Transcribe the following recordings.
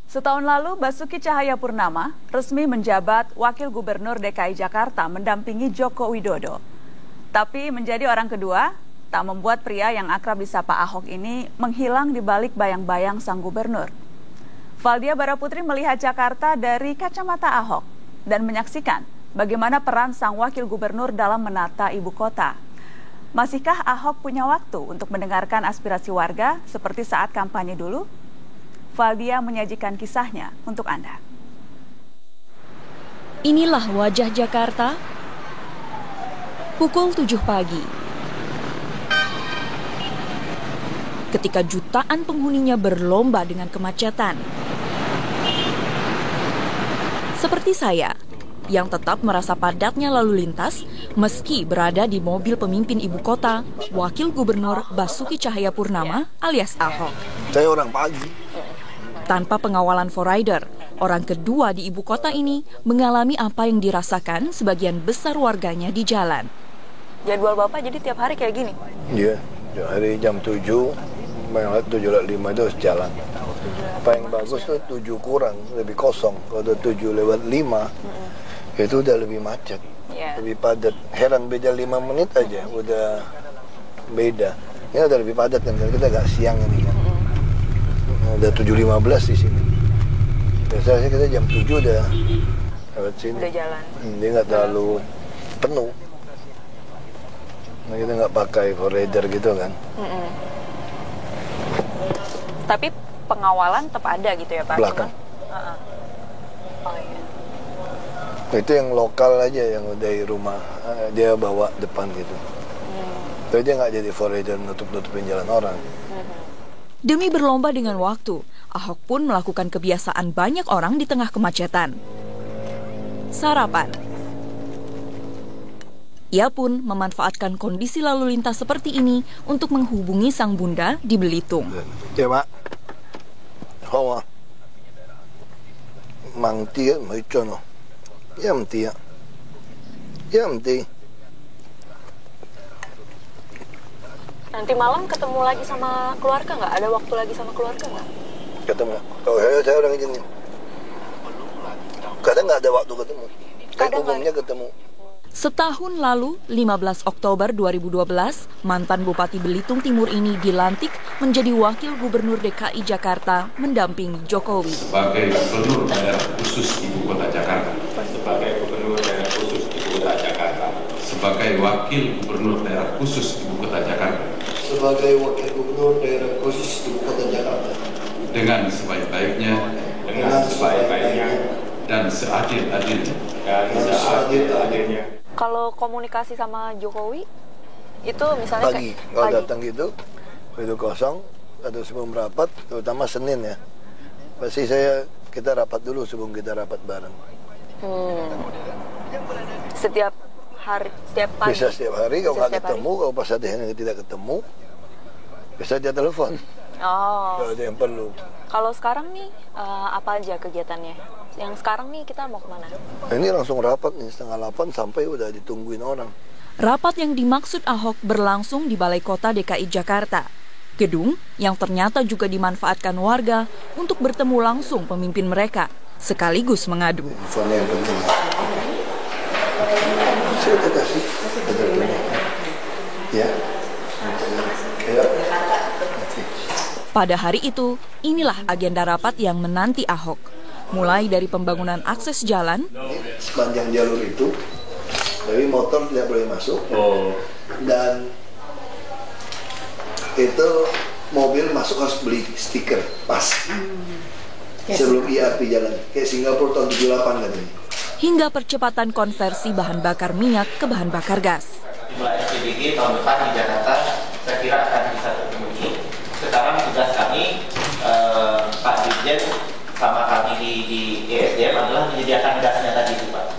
Setahun lalu, Basuki Cahayapurnama resmi menjabat Wakil Gubernur DKI Jakarta mendampingi Joko Widodo. Tapi menjadi orang kedua, tak membuat pria yang akrab disapa Ahok ini menghilang di balik bayang-bayang sang gubernur. Valdia Baraputri melihat Jakarta dari kacamata Ahok dan menyaksikan bagaimana peran sang wakil gubernur dalam menata ibu kota. Masihkah Ahok punya waktu untuk mendengarkan aspirasi warga seperti saat kampanye dulu? Valdia menyajikan kisahnya untuk Anda. Inilah wajah Jakarta pukul 7 pagi. Ketika jutaan penghuninya berlomba dengan kemacetan. Seperti saya, yang tetap merasa padatnya lalu lintas meski berada di mobil pemimpin ibu kota, Wakil Gubernur Basuki Cahayapurnama alias Ahok. Saya orang pagi. Tanpa pengawalan forrider, orang kedua di ibu kota ini mengalami apa yang dirasakan sebagian besar warganya di jalan. Jadwal Bapak jadi tiap hari kayak gini? Iya, hari jam 7, yang 7.05 itu harus jalan. Apa yang bagus tuh 7 kurang, lebih kosong. Kalau 7:05, itu udah lebih macet, lebih padat. Heran beda 5 menit aja, udah beda. Ini udah lebih padat kan, kita agak siang ini kan. Udah 7.15 di sini. Biasanya kita jam 7 udah lewat sini. Udah jalan. Dia nggak terlalu penuh. Nah, kita nggak pakai forrider gitu kan. Tapi pengawalan tetap ada gitu ya Pak? Belakang. Oh iya. Itu yang lokal aja yang dari rumah dia bawa depan gitu. Tapi dia nggak jadi forrider nutup-nutupin jalan orang. Demi berlomba dengan waktu, Ahok pun melakukan kebiasaan banyak orang di tengah kemacetan. Sarapan. Ia pun memanfaatkan kondisi lalu lintas seperti ini untuk menghubungi sang bunda di Belitung. Ya, Mak. Hawa. Mang tia mai chono. Yam tia. Yam tia. Nanti malam ketemu lagi sama keluarga nggak? Ada waktu lagi sama keluarga nggak? Ketemu. Kalau saya orang ini. Kadang nggak ada waktu ketemu. Kadang umumnya ketemu. Setahun lalu, 15 Oktober 2012, mantan Bupati Belitung Timur ini dilantik menjadi Wakil Gubernur DKI Jakarta mendampingi Jokowi. Sebagai Gubernur Daerah Khusus Ibu Kota Jakarta. Sebagai Gubernur Daerah Khusus Ibu Kota Jakarta. Sebagai Wakil Gubernur Daerah Khusus Ibu Kota Jakarta. Sebagai Wakil Gubernur Daerah Khusus Ibu Kota Jakarta. Dengan sebaik-baiknya. Dengan sebaik-baiknya. Dan seadil-adilnya. Dan seadil-adilnya. Kalau komunikasi sama Jokowi, itu misalnya pagi, kalau datang gitu, itu kosong, atau sebelum rapat, terutama Senin ya. Pasti kita rapat dulu sebelum kita rapat bareng. Setiap hari, setiap pagi? Bisa setiap hari, kalau nggak ketemu, kalau pas ada yang tidak ketemu, bisa dia telepon. Oh. Kalau ada yang perlu. Kalau sekarang nih, apa aja kegiatannya? Yang sekarang nih kita mau kemana? Ini langsung rapat nih, 7:30 sampai udah ditungguin orang. Rapat yang dimaksud Ahok berlangsung di Balai Kota DKI Jakarta. Gedung yang ternyata juga dimanfaatkan warga untuk bertemu langsung pemimpin mereka, sekaligus mengadu. Infonya yang penting. Saya udah kasih. Ya. Pada hari itu, inilah agenda rapat yang menanti Ahok. Mulai dari pembangunan akses jalan, sepanjang jalur itu, dari motor tidak boleh masuk, dan itu mobil masuk harus beli stiker pas sebelum IRP jalan, kayak Singapura tahun 78 katanya. Hingga percepatan konversi bahan bakar minyak ke bahan bakar gas. Jumlah SPBG tahun depan di Jakarta saya kira akan bisa terpenuhi. Sekarang tugas kami, Pak Dirjen sama kami di ESDM adalah menyediakan gasnya tadi itu Pak.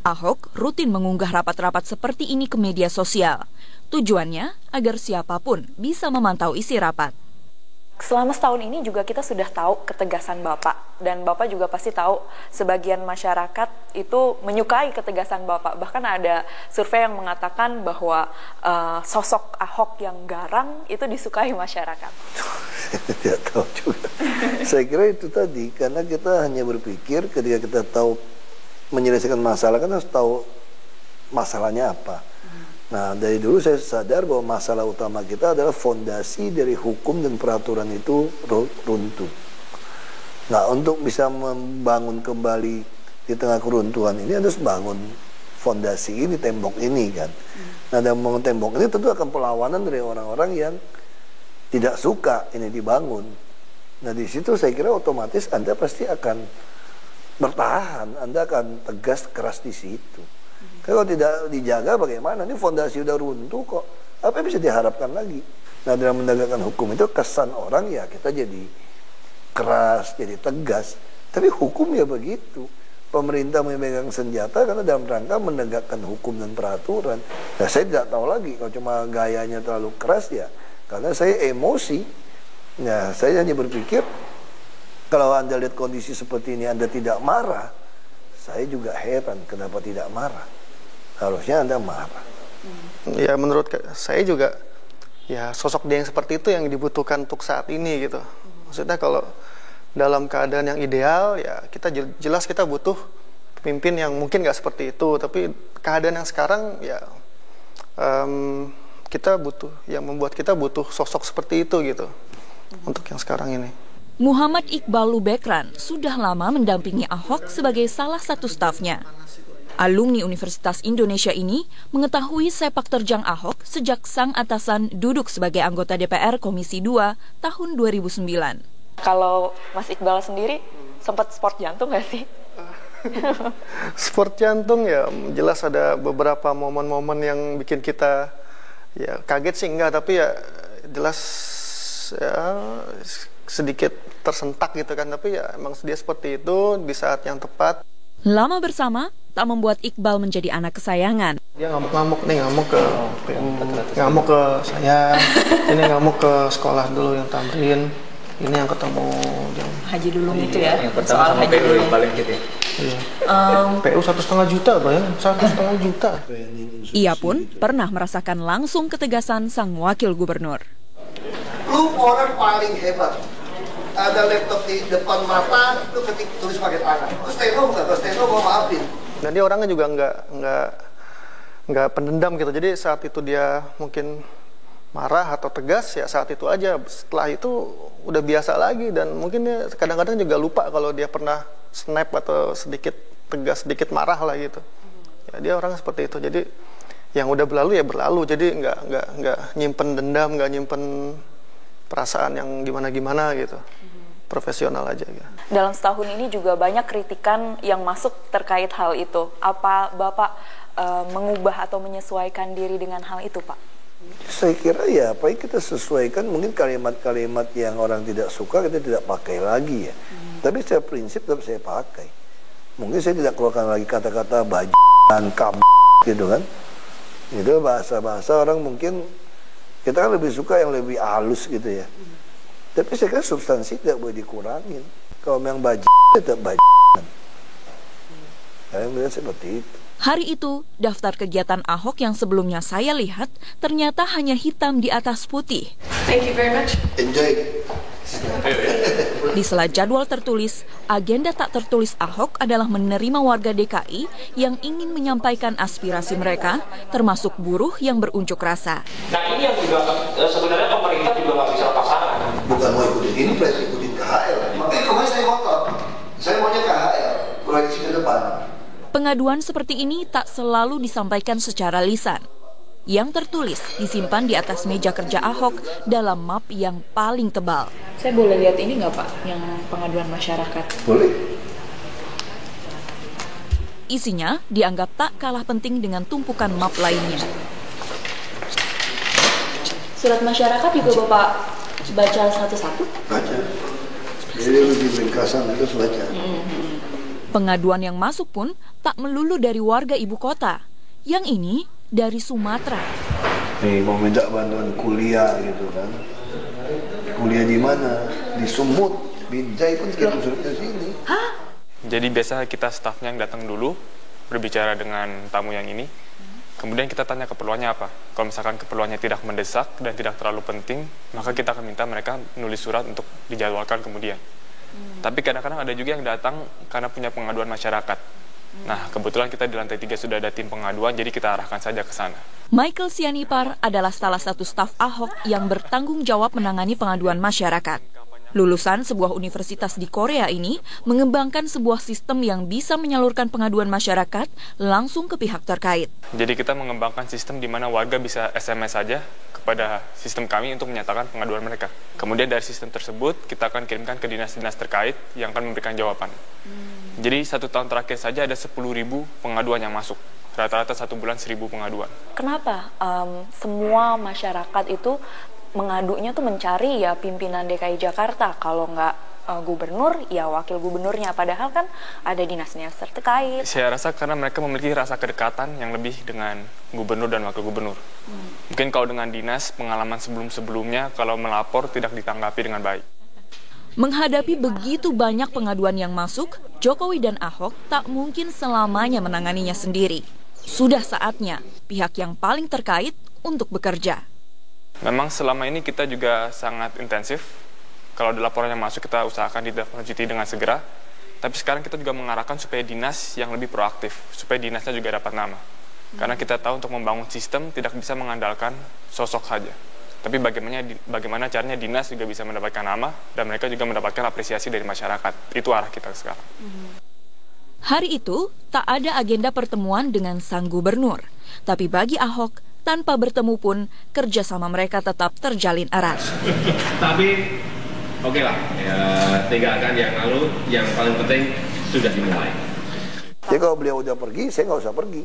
Ahok rutin mengunggah rapat-rapat seperti ini ke media sosial. Tujuannya agar siapapun bisa memantau isi rapat. Selama setahun ini juga kita sudah tahu ketegasan Bapak. Dan Bapak juga pasti tahu sebagian masyarakat itu menyukai ketegasan Bapak. Bahkan ada survei yang mengatakan bahwa sosok Ahok yang garang itu disukai masyarakat. Tidak tahu juga. Saya kira itu tadi, karena kita hanya berpikir ketika kita tahu menyelesaikan masalah kan harus tahu masalahnya apa. Nah, dari dulu saya sadar bahwa masalah utama kita adalah fondasi dari hukum dan peraturan itu runtuh. Nah, untuk bisa membangun kembali di tengah keruntuhan ini harus bangun fondasi ini, tembok ini kan. Nah, dalam membangun tembok ini tentu akan perlawanan dari orang-orang yang tidak suka ini dibangun. Nah, di situ saya kira otomatis Anda pasti akan bertahan, Anda akan tegas keras di situ. Kalau tidak dijaga bagaimana? Ini fondasi udah runtuh kok. Apa yang bisa diharapkan lagi? Nah, dalam menegakkan hukum itu kesan orang ya kita jadi keras, jadi tegas. Tapi hukum ya begitu. Pemerintah memegang senjata karena dalam rangka menegakkan hukum dan peraturan. Nah, saya tidak tahu lagi kalau cuma gayanya terlalu keras ya. Karena saya emosi. Nah, saya hanya berpikir kalau Anda lihat kondisi seperti ini Anda tidak marah, saya juga heran kenapa tidak marah. Harusnya Anda marah. Ya, menurut saya juga ya sosok dia yang seperti itu yang dibutuhkan untuk saat ini gitu. Maksudnya kalau dalam keadaan yang ideal ya kita jelas kita butuh pemimpin yang mungkin nggak seperti itu, tapi keadaan yang sekarang ya kita butuh, yang membuat kita butuh sosok seperti itu gitu untuk yang sekarang ini. Muhammad Iqbal Lubekran sudah lama mendampingi Ahok sebagai salah satu stafnya. Alumni Universitas Indonesia ini mengetahui sepak terjang Ahok sejak sang atasan duduk sebagai anggota DPR Komisi 2 tahun 2009. Kalau Mas Iqbal sendiri sempat sport jantung nggak sih? Sport jantung ya jelas ada beberapa momen-momen yang bikin kita ya kaget sih enggak, tapi ya jelas ya sedikit tersentak gitu kan, tapi ya emang dia seperti itu di saat yang tepat. Lama bersama tak membuat Iqbal menjadi anak kesayangan. Dia ngamuk-ngamuk nih, ngamuk ke saya, ini ngamuk ke sekolah dulu yang tamrin, ini yang ketemu yang Haji Dulung itu ya, yang pertama sama PU yang paling gitu ya. Iya. PU 1,5 juta, bayang 1,5 juta. Ia pun pernah merasakan langsung ketegasan sang wakil gubernur. Lu orang paling hebat. Ada laptop di depan mata, lu ketik tulis pakai tangan. Lu steno nggak? Kalau steno mau maafin. Dan dia orangnya juga nggak pendendam gitu. Jadi saat itu dia mungkin marah atau tegas ya saat itu aja. Setelah itu udah biasa lagi dan mungkin dia kadang-kadang juga lupa kalau dia pernah snap atau sedikit tegas, sedikit marah lah gitu. Ya dia orang seperti itu. Jadi yang udah berlalu ya berlalu. Jadi nggak nyimpen dendam, nggak nyimpen perasaan yang gimana-gimana gitu. Profesional aja gitu. Dalam setahun ini juga banyak kritikan yang masuk terkait hal itu. Apa Bapak mengubah atau menyesuaikan diri dengan hal itu, Pak? Saya kira ya apa yang kita sesuaikan, mungkin kalimat-kalimat yang orang tidak suka kita tidak pakai lagi ya. Tapi secara prinsip tetap saya pakai. Mungkin saya tidak keluarkan lagi kata-kata bajan, gitu kan. Itu bahasa-bahasa orang mungkin kita kan lebih suka yang lebih halus gitu ya. Tapi saya kira substansi tidak boleh dikurangin. Kalau memang tetap bajan. Saya melihat seperti itu. Hari itu, daftar kegiatan Ahok yang sebelumnya saya lihat ternyata hanya hitam di atas putih. Thank you very much. Enjoy. Di sela jadwal tertulis, agenda tak tertulis Ahok adalah menerima warga DKI yang ingin menyampaikan aspirasi mereka, termasuk buruh yang berunjuk rasa. Nah ini yang juga sebenarnya pemerintah juga nggak bisa pasangan. Bukan mau ikutin ini, plus ikutin KHL. Makanya kemarin saya ngotot. Saya maunya KHL, proyeksi ke depan. Pengaduan seperti ini tak selalu disampaikan secara lisan. Yang tertulis disimpan di atas meja kerja Ahok dalam map yang paling tebal. Saya boleh lihat ini nggak, Pak, yang pengaduan masyarakat? Boleh. Isinya dianggap tak kalah penting dengan tumpukan map lainnya. Surat masyarakat juga Bapak baca satu-satu? Baca. Jadi lebih ringkasan itu baca. Pengaduan yang masuk pun tak melulu dari warga ibu kota. Yang ini dari Sumatera. Nih mau minta bantuan kuliah gitu kan. Kuliah di mana? Di Sumut. Binjai pun kita suruh ke sini. Hah? Jadi biasa kita stafnya yang datang dulu berbicara dengan tamu yang ini. Kemudian kita tanya keperluannya apa. Kalau misalkan keperluannya tidak mendesak dan tidak terlalu penting, maka kita akan minta mereka nulis surat untuk dijadwalkan kemudian. Tapi kadang-kadang ada juga yang datang karena punya pengaduan masyarakat. Nah, kebetulan kita di lantai 3 sudah ada tim pengaduan, jadi kita arahkan saja ke sana. Michael Sianipar adalah salah satu staf Ahok yang bertanggung jawab menangani pengaduan masyarakat. Lulusan sebuah universitas di Korea ini mengembangkan sebuah sistem yang bisa menyalurkan pengaduan masyarakat langsung ke pihak terkait. Jadi kita mengembangkan sistem di mana warga bisa SMS saja kepada sistem kami untuk menyatakan pengaduan mereka. Kemudian dari sistem tersebut kita akan kirimkan ke dinas-dinas terkait yang akan memberikan jawaban. Jadi 1 tahun terakhir saja ada 10.000 pengaduan yang masuk. Rata-rata 1 bulan 1.000 pengaduan. Kenapa semua masyarakat itu mengadunya tuh mencari ya pimpinan DKI Jakarta? Kalau nggak gubernur, ya wakil gubernurnya. Padahal kan ada dinas-dinas terkait. Saya rasa karena mereka memiliki rasa kedekatan yang lebih dengan gubernur dan wakil gubernur. Mungkin kalau dengan dinas, pengalaman sebelum-sebelumnya, kalau melapor tidak ditanggapi dengan baik. Menghadapi begitu banyak pengaduan yang masuk, Jokowi dan Ahok tak mungkin selamanya menanganinya sendiri. Sudah saatnya pihak yang paling terkait untuk bekerja. Memang selama ini kita juga sangat intensif. Kalau ada laporan yang masuk, kita usahakan ditindaklanjuti dengan segera. Tapi sekarang kita juga mengarahkan supaya dinas yang lebih proaktif, supaya dinasnya juga dapat nama. Karena kita tahu untuk membangun sistem tidak bisa mengandalkan sosok saja. Tapi bagaimana caranya dinas juga bisa mendapatkan nama dan mereka juga mendapatkan apresiasi dari masyarakat. Itu arah kita sekarang. Hari itu tak ada agenda pertemuan dengan sang gubernur. Tapi bagi Ahok, tanpa bertemu pun kerjasama mereka tetap terjalin erat. Tapi oke lah, ya, tinggalkan yang lalu, yang paling penting sudah dimulai. Jadi kalau beliau udah pergi, saya nggak usah pergi.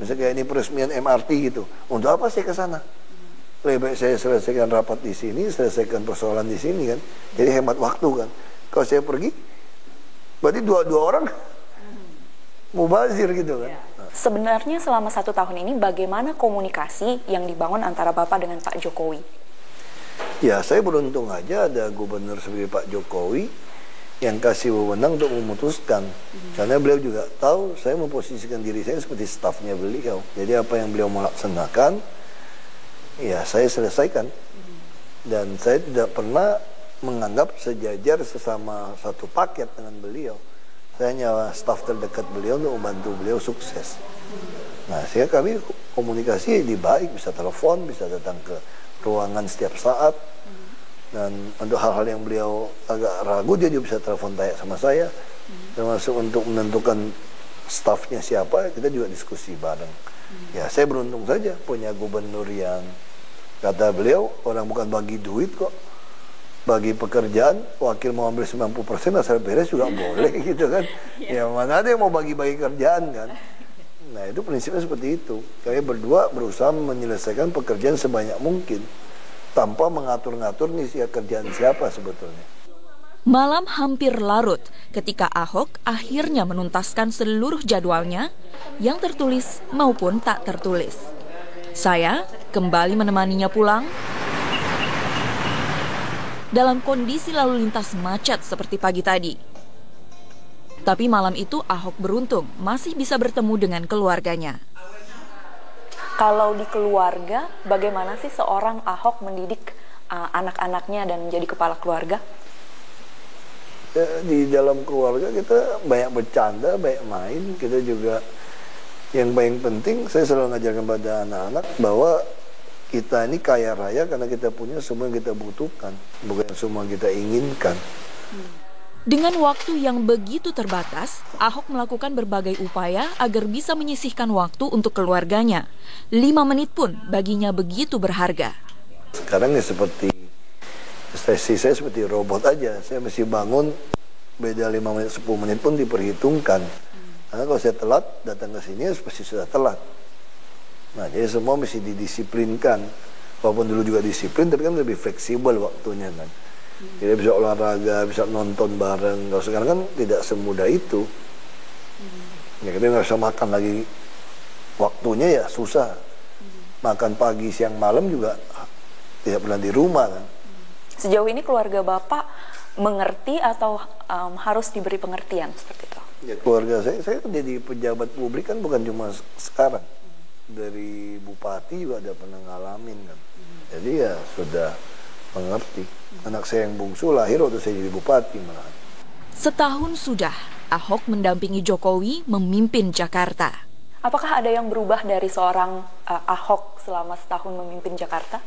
Misalnya kayak ini peresmian MRT gitu. Untuk apa saya ke sana? Lebih baik saya selesaikan rapat di sini, selesaikan persoalan di sini kan. Jadi hemat waktu kan. Kalau saya pergi, berarti dua orang mubazir gitu kan. Sebenarnya selama 1 tahun ini bagaimana komunikasi yang dibangun antara Bapak dengan Pak Jokowi? Ya, saya beruntung aja ada gubernur seperti Pak Jokowi yang kasih wewenang untuk memutuskan. Karena beliau juga tahu saya memposisikan diri saya seperti stafnya beliau. Jadi apa yang beliau melaksanakan, ya saya selesaikan. Dan saya tidak pernah menganggap sejajar sesama satu paket dengan beliau. Saya hanya staf terdekat beliau untuk membantu beliau sukses. Nah, sehingga kami komunikasi di baik, bisa telepon, bisa datang ke ruangan setiap saat. Dan untuk hal-hal yang beliau agak ragu, dia juga bisa telepon tanya sama saya. Termasuk untuk menentukan stafnya siapa, kita juga diskusi bareng. Ya, saya beruntung saja punya gubernur yang kata beliau, orang bukan bagi duit kok. Bagi pekerjaan, wakil mau ambil 90% asal beres juga boleh gitu kan. Ya mana ada yang mau bagi-bagi kerjaan kan. Nah itu prinsipnya seperti itu. Kami berdua berusaha menyelesaikan pekerjaan sebanyak mungkin tanpa mengatur-ngatur nih kerjaan siapa sebetulnya. Malam hampir larut ketika Ahok akhirnya menuntaskan seluruh jadwalnya yang tertulis maupun tak tertulis. Saya kembali menemaninya pulang dalam kondisi lalu lintas macet seperti pagi tadi. Tapi malam itu Ahok beruntung masih bisa bertemu dengan keluarganya. Kalau di keluarga, bagaimana sih seorang Ahok mendidik anak-anaknya dan menjadi kepala keluarga? Di dalam keluarga kita banyak bercanda, banyak main. Kita juga yang paling penting, saya selalu ngajarkan pada anak-anak bahwa kita ini kaya raya karena kita punya semua yang kita butuhkan, bukan semua yang kita inginkan. Dengan waktu yang begitu terbatas, Ahok melakukan berbagai upaya agar bisa menyisihkan waktu untuk keluarganya. 5 menit pun baginya begitu berharga. Sekarang ya seperti sesi saya seperti robot aja. Saya mesti bangun, beda 5 menit, 10 menit pun diperhitungkan. Karena kalau saya telat, datang ke sini pasti sudah telat. Nah, jadi semua mesti didisiplinkan. Walaupun dulu juga disiplin, tapi kan lebih fleksibel waktunya kan. Jadi bisa olahraga, bisa nonton bareng. Kalau sekarang kan tidak semudah itu. Ya, kita nggak bisa makan lagi. Waktunya ya susah. Makan pagi, siang, malam juga tidak pernah di rumah kan. Sejauh ini keluarga Bapak mengerti atau harus diberi pengertian seperti itu? Ya, keluarga saya jadi pejabat publik kan bukan cuma sekarang. Dari bupati juga ada pernah ngalamin kan. Jadi ya sudah mengerti. Anak saya yang bungsu lahir waktu saya jadi bupati malah. Setahun sudah Ahok mendampingi Jokowi memimpin Jakarta. Apakah ada yang berubah dari seorang Ahok selama setahun memimpin Jakarta?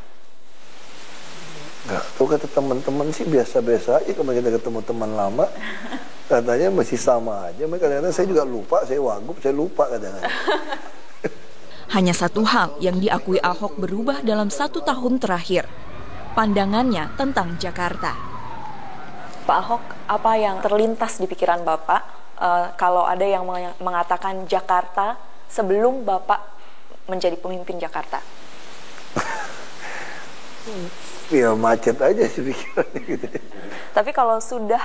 Nggak tahu, kata teman-teman sih biasa-biasa aja. Kalau kita ketemu teman lama, katanya masih sama aja. Kadang-kadang saya juga lupa, saya wagub, saya lupa kadang-kadang. Hanya satu hal yang diakui Ahok berubah dalam 1 tahun terakhir, pandangannya tentang Jakarta. Pak Ahok, apa yang terlintas di pikiran Bapak kalau ada yang mengatakan Jakarta sebelum Bapak menjadi pemimpin Jakarta? Ya macet aja sih pikirannya gitu. Tapi kalau sudah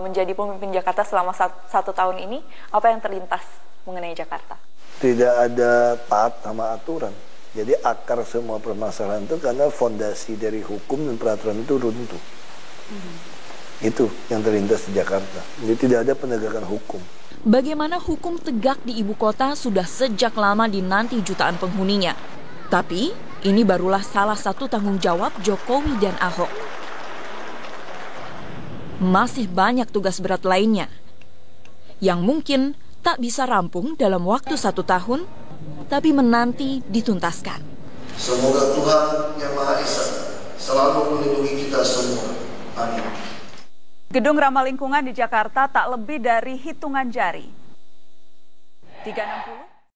menjadi pemimpin Jakarta selama 1 tahun ini, apa yang terlintas mengenai Jakarta? Tidak ada taat sama aturan. Jadi akar semua permasalahan itu karena fondasi dari hukum dan peraturan itu runtuh. Itu yang terlintas di Jakarta. Jadi tidak ada penegakan hukum. Bagaimana hukum tegak di ibu kota sudah sejak lama dinanti jutaan penghuninya. Tapi ini barulah salah satu tanggung jawab Jokowi dan Ahok. Masih banyak tugas berat lainnya yang mungkin tak bisa rampung dalam waktu 1 tahun, tapi menanti dituntaskan. Semoga Tuhan Yang Maha Esa selalu melindungi kita semua. Amin. Gedung ramah lingkungan di Jakarta tak lebih dari hitungan jari. 360